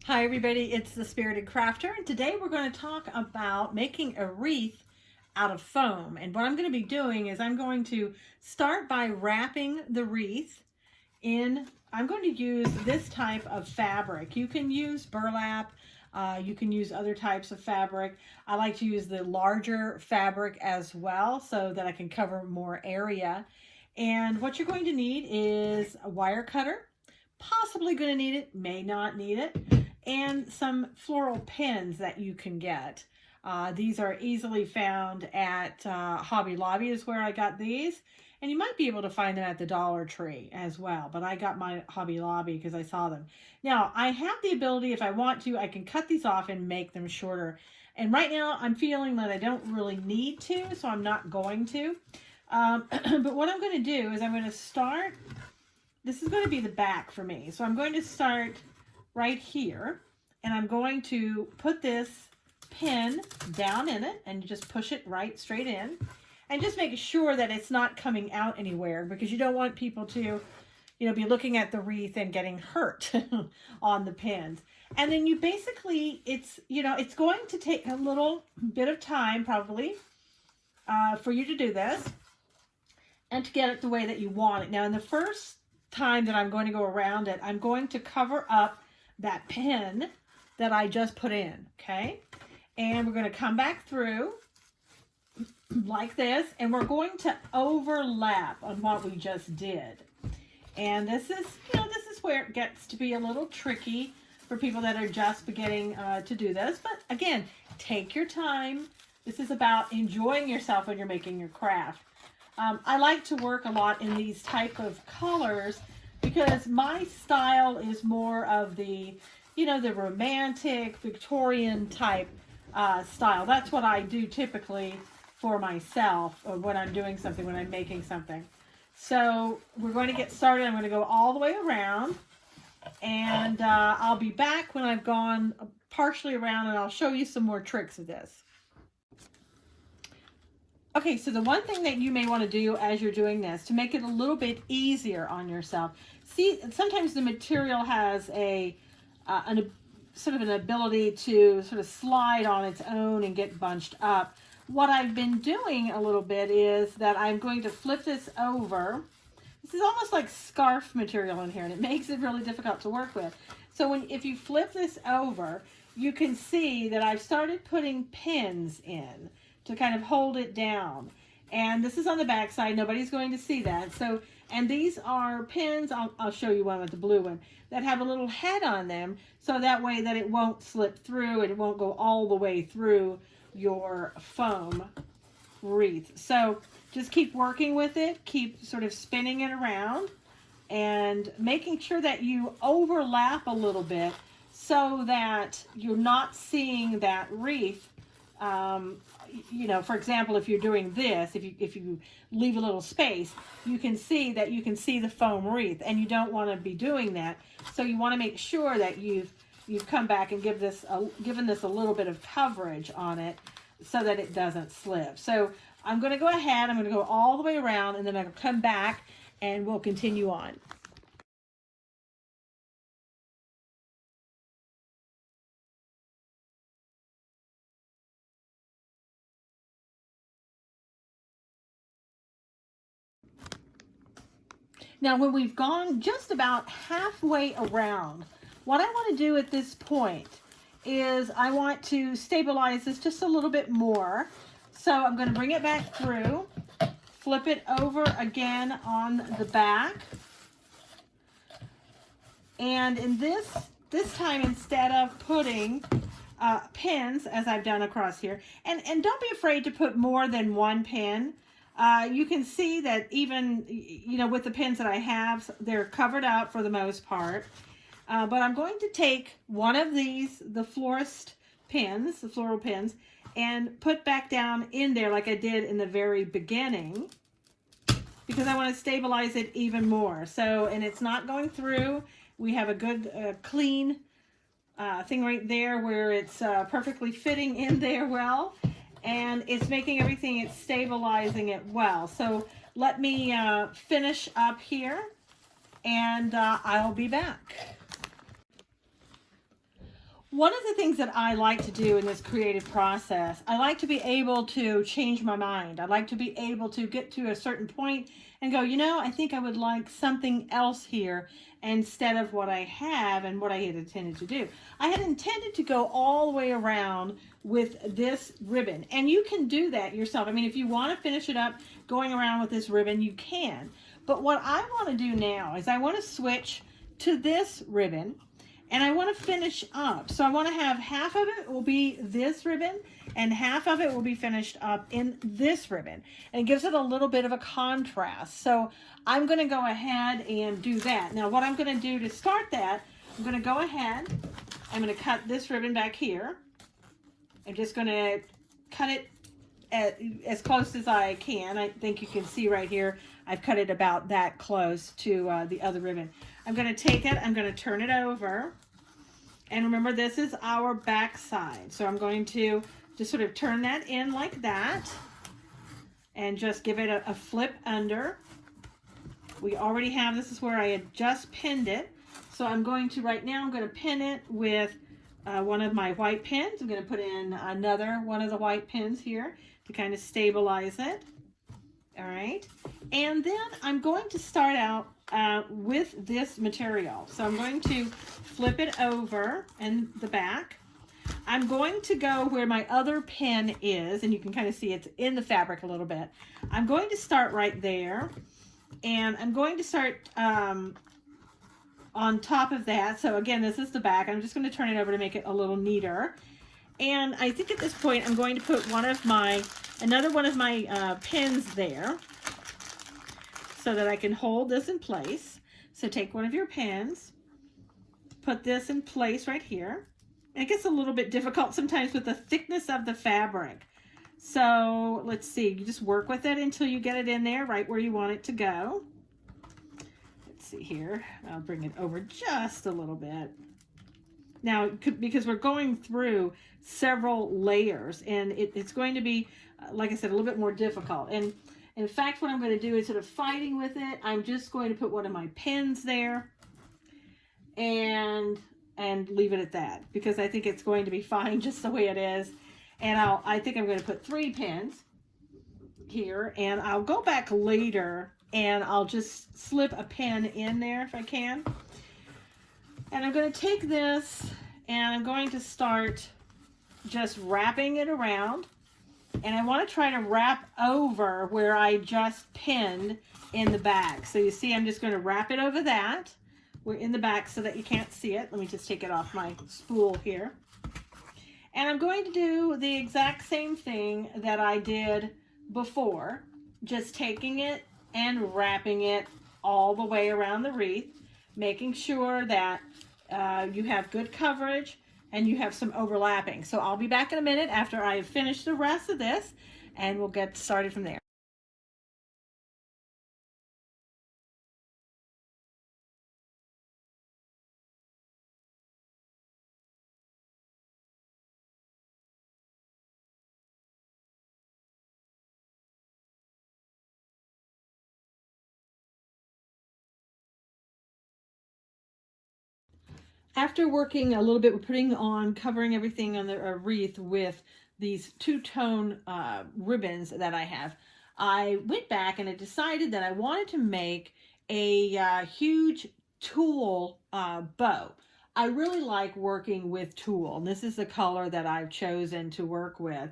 Hi everybody, it's the Spirited Crafter, and today we're going to talk about making a wreath out of foam. And what I'm going to be doing is I'm going to start by wrapping the wreath in, I'm going to use this type of fabric. You can use burlap, you can use other types of fabric. I like to use the larger fabric as well so that I can cover more area. And what you're going to need is a wire cutter, possibly going to need it, may not need it, and some floral pins that you can get. These are easily found at Hobby Lobby is where I got these. And you might be able to find them at the Dollar Tree as well. But I got my Hobby Lobby because I saw them. Now, I have the ability, if I want to, I can cut these off and make them shorter. And right now, I'm feeling that I don't really need to, so I'm not going to. But what I'm going to do is I'm going to start, this is going to be the back for me. So I'm going to start right here, and I'm going to put this pin down in it and just push it right straight in, and just make sure that it's not coming out anywhere, because you don't want people to, be looking at the wreath and getting hurt on the pins. And then you basically, it's going to take a little bit of time probably for you to do this and to get it the way that you want it. Now, in the first time that I'm going to go around it, I'm going to cover up that pin that I just put in, okay? And we're going to come back through like this, and we're going to overlap on what we just did. And this is, this is where it gets to be a little tricky for people that are just beginning to do this. But again, take your time. This is about enjoying yourself when you're making your craft. I like to work a lot in these type of colors because my style is more of the, the romantic Victorian type style. That's what I do typically for myself, or when I'm doing something, when I'm making something. So we're going to get started. I'm going to go all the way around, and I'll be back when I've gone partially around, and I'll show you some more tricks of this. Okay, so the one thing that you may want to do as you're doing this to make it a little bit easier on yourself, see, sometimes the material has a sort of an ability to sort of slide on its own and get bunched up. What I've been doing a little bit is that I'm going to flip this over. This is almost like scarf material in here, and it makes it really difficult to work with. So if you flip this over, you can see that I've started putting pins in to kind of hold it down. And this is on the back side. Nobody's going to see that. So, and these are pins, I'll show you one with the blue one, that have a little head on them, so that way that it won't slip through and it won't go all the way through your foam wreath. So just keep working with it, keep sort of spinning it around and making sure that you overlap a little bit so that you're not seeing that wreath. For example, if you're doing this, if you leave a little space, you can see the foam wreath, and you don't want to be doing that. So you want to make sure that you've come back and given this a little bit of coverage on it so that it doesn't slip. So I'm going to go ahead, I'm going to go all the way around, and then I'll come back and we'll continue on. Now, when we've gone just about halfway around, what I want to do at this point is I want to stabilize this just a little bit more. So I'm going to bring it back through, flip it over again on the back. And in this time, instead of putting pins, as I've done across here, and don't be afraid to put more than one pin. You can see that even, with the pins that I have, they're covered up for the most part. But I'm going to take one of these, the florist pins, the floral pins, and put back down in there like I did in the very beginning, because I want to stabilize it even more. So, and it's not going through. We have a good clean thing right there where it's perfectly fitting in there well. And it's making everything, it's stabilizing it well. So let me finish up here, and I'll be back. One of the things that I like to do in this creative process, I like to be able to change my mind. I like to be able to get to a certain point and go, you know, I think I would like something else here instead of what I have and what I had intended to do. I had intended to go all the way around with this ribbon, and you can do that yourself. I mean, if you want to finish it up going around with this ribbon, you can. But what I want to do now is I want to switch to this ribbon. And I want to finish up. So I want to have half of it will be this ribbon and half of it will be finished up in this ribbon. And it gives it a little bit of a contrast. So I'm going to go ahead and do that. Now what I'm going to do to start that, I'm going to go ahead, I'm going to cut this ribbon back here. I'm just going to cut it as close as I can. I think you can see right here, I've cut it about that close to the other ribbon. I'm going to take it, I'm going to turn it over. And remember, this is our back side. So I'm going to just sort of turn that in like that and just give it a flip under. We already have, this is where I had just pinned it. So I'm going to, right now, I'm going to pin it with one of my white pins. I'm going to put in another one of the white pins here to kind of stabilize it. All right. And then I'm going to start out with this material. So I'm going to flip it over in the back. I'm going to go where my other pin is, and you can kind of see it's in the fabric a little bit. I'm going to start right there, and I'm going to start on top of that. So again, this is the back. I'm just going to turn it over to make it a little neater. And I think at this point, I'm going to put another one of my pins there so that I can hold this in place. So take one of your pins, put this in place right here. It gets a little bit difficult sometimes with the thickness of the fabric. So let's see, you just work with it until you get it in there right where you want it to go. Let's see here, I'll bring it over just a little bit. Now, because we're going through several layers, and it's going to be, like I said, a little bit more difficult. And in fact, what I'm going to do is, sort of fighting with it, I'm just going to put one of my pins there and leave it at that, because I think it's going to be fine just the way it is. And I think I'm going to put 3 pins here, and I'll go back later and I'll just slip a pin in there if I can. And I'm going to take this and I'm going to start just wrapping it around. And I want to try to wrap over where I just pinned in the back. So you see, I'm just going to wrap it over that. We're in the back so that you can't see it. Let me just take it off my spool here. And I'm going to do the exact same thing that I did before, just taking it and wrapping it all the way around the wreath, making sure that you have good coverage and you have some overlapping. So I'll be back in a minute after I have finished the rest of this, and we'll get started from there. After working a little bit with putting on, covering everything on the wreath with these two-tone ribbons that I have, I went back and I decided that I wanted to make a huge tulle bow. I really like working with tulle, and this is the color that I've chosen to work with.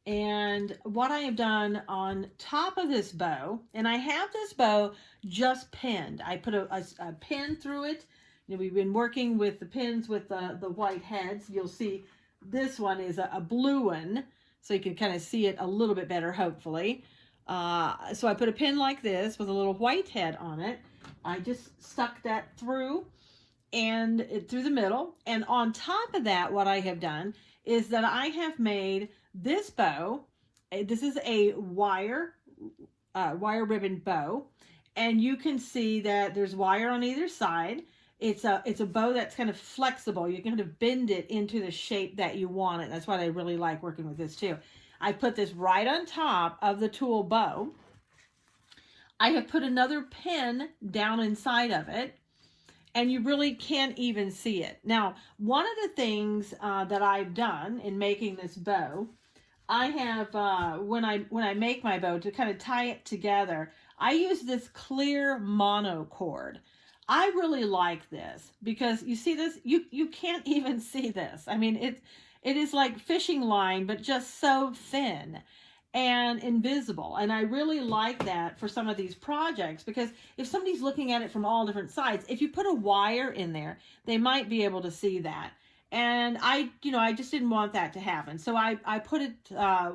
And what I have done on top of this bow, and I have this bow just pinned. I put a pin through it. You know, we've been working with the pins with the white heads. You'll see this one is a blue one, so you can kind of see it a little bit better, hopefully. So I put a pin like this with a little white head on it. I just stuck that through through the middle. And on top of that, what I have done is that I have made this bow. This is a wire ribbon bow, and you can see that there's wire on either side. It's a bow that's kind of flexible. You can kind of bend it into the shape that you want it. That's why I really like working with this too. I put this right on top of the tulle bow. I have put another pin down inside of it. and you really can't even see it. Now, one of the things that I've done in making this bow, I have when I make my bow to kind of tie it together, I use this clear monocord. I really like this because you see this, you can't even see this. I mean, it is like fishing line, but just so thin and invisible. And I really like that for some of these projects, because if somebody's looking at it from all different sides, if you put a wire in there, they might be able to see that. And I just didn't want that to happen. So I put it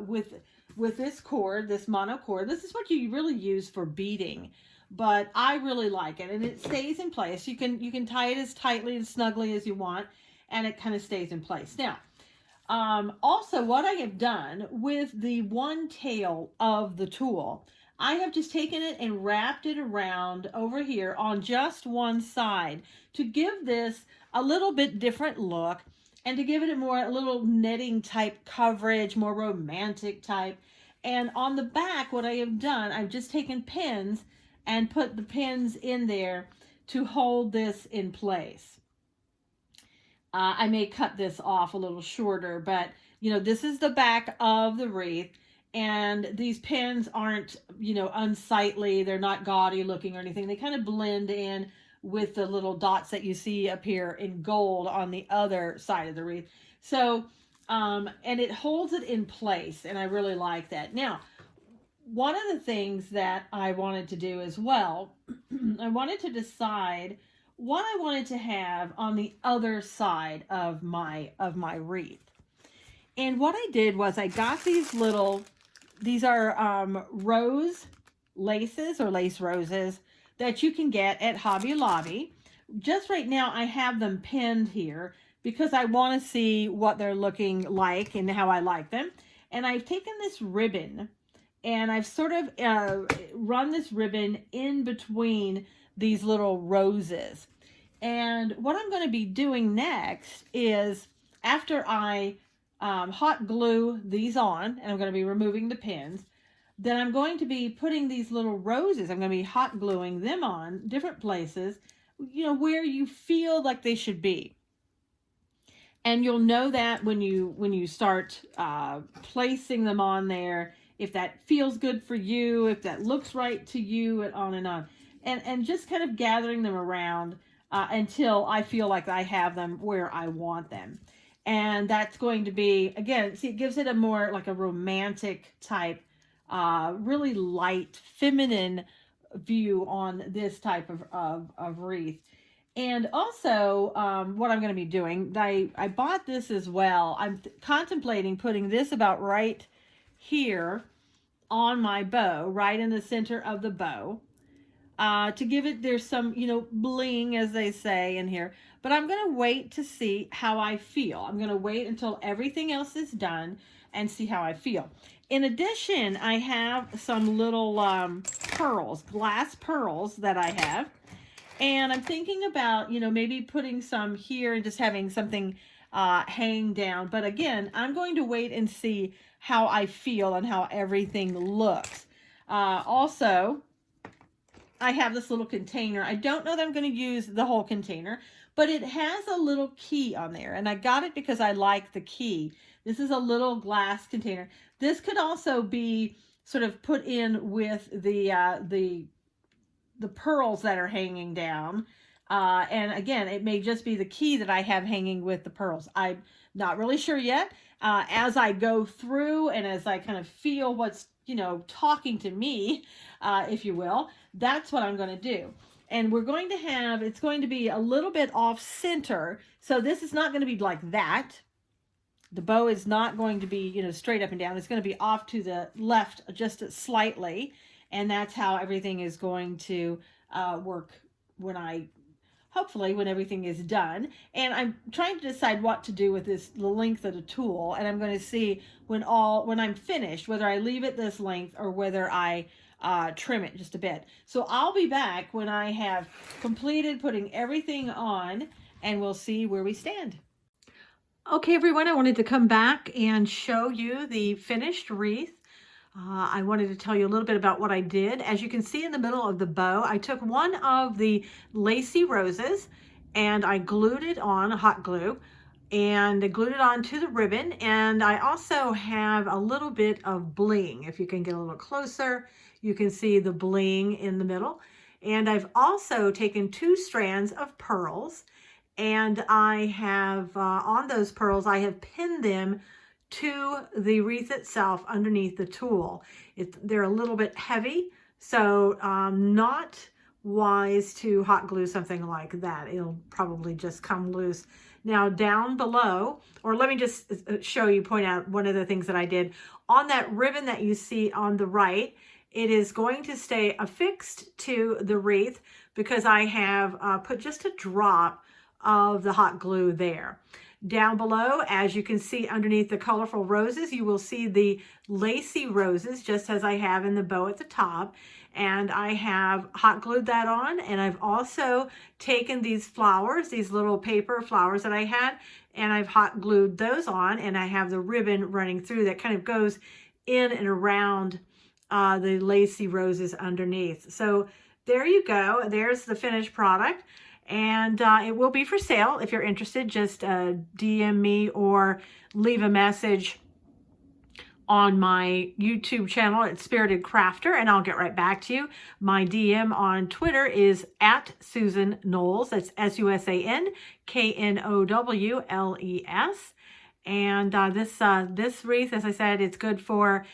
with this cord, this monocord. This is what you really use for beading, but I really like it, and it stays in place. You can tie it as tightly and snugly as you want, and it kind of stays in place. Now, also, what I have done with the one tail of the tulle, I have just taken it and wrapped it around over here on just one side to give this a little bit different look, and to give it a little knitting type coverage, more romantic type. And on the back, what I have done, I've just taken pins and put the pins in there to hold this in place. I may cut this off a little shorter, but this is the back of the wreath, and these pins aren't, unsightly. They're not gaudy looking or anything. They kind of blend in with the little dots that you see up here in gold on the other side of the wreath. So, and it holds it in place, and I really like that. Now, one of the things that I wanted to do as well, I wanted to decide what I wanted to have on the other side of my wreath. And what I did was I got these are rose laces, or lace roses, that you can get at Hobby Lobby. Just right now I have them pinned here because I want to see what they're looking like and how I like them. And I've taken this ribbon and I've sort of run this ribbon in between these little roses. And what I'm going to be doing next is, after I hot glue these on, and I'm going to be removing the pins, then I'm going to be putting these little roses, I'm going to be hot gluing them on different places, where you feel like they should be. And you'll know that when you start placing them on there, if that feels good for you, if that looks right to you, and on and on. And just kind of gathering them around until I feel like I have them where I want them. And that's going to be, again, see, it gives it a more like a romantic type, really light, feminine view on this type of wreath. And also, what I'm going to be doing, I bought this as well. I'm contemplating putting this about right here on my bow, right in the center of the bow. To give it, there's some, bling, as they say in here. But I'm going to wait to see how I feel. I'm going to wait until everything else is done and see how I feel. In addition, I have some little pearls, glass pearls that I have. And I'm thinking about, maybe putting some here and just having something hang down. But again, I'm going to wait and see how I feel and how everything looks. Also, I have this little container. I don't know that I'm going to use the whole container, but it has a little key on there, and I got it because I like the key. This is a little glass container. This could also be sort of put in with the pearls that are hanging down. And again, it may just be the key that I have hanging with the pearls. I'm not really sure yet. As I go through and as I kind of feel what's, talking to me, if you will, that's what I'm going to do. And we're going to have, it's going to be a little bit off center. So this is not going to be like that. The bow is not going to be, straight up and down. It's going to be off to the left just slightly. And that's how everything is going to work hopefully when everything is done. And I'm trying to decide what to do with the length of the tulle. And I'm going to see when I'm finished, whether I leave it this length or whether I trim it just a bit. So I'll be back when I have completed putting everything on, and we'll see where we stand. Okay, everyone, I wanted to come back and show you the finished wreath. I wanted to tell you a little bit about what I did. As you can see in the middle of the bow, I took one of the lacy roses and I glued it on, hot glue, and I glued it onto the ribbon. And I also have a little bit of bling. If you can get a little closer, you can see the bling in the middle. And I've also taken 2 strands of pearls, and I have, on those pearls, I have pinned them to the wreath itself underneath the tulle. They're a little bit heavy, so not wise to hot glue something like that. It'll probably just come loose. Now down below, or let me just show you, point out one of the things that I did. On that ribbon that you see on the right, it is going to stay affixed to the wreath because I have put just a drop of the hot glue there. Down below, as you can see underneath the colorful roses, you will see the lacy roses, just as I have in the bow at the top. And I have hot glued that on, and I've also taken these flowers, these little paper flowers that I had, and I've hot glued those on, and I have the ribbon running through that kind of goes in and around the lacy roses underneath. So there you go. There's the finished product. And it will be for sale. If you're interested, just DM me or leave a message on my YouTube channel at Spirited Crafter, and I'll get right back to you. My DM on Twitter is at Susan Knowles. That's SusanKnowles. And this wreath, as I said, it's good for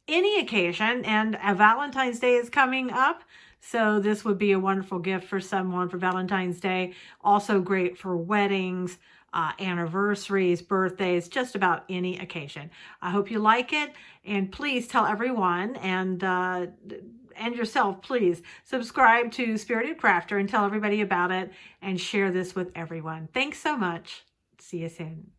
any occasion, and Valentine's Day is coming up. So this would be a wonderful gift for someone for Valentine's Day. Also great for weddings, anniversaries, birthdays, just about any occasion. I hope you like it, and please tell everyone, and yourself, please subscribe to Spirited Crafter and tell everybody about it, and share this with everyone. Thanks so much. See you soon.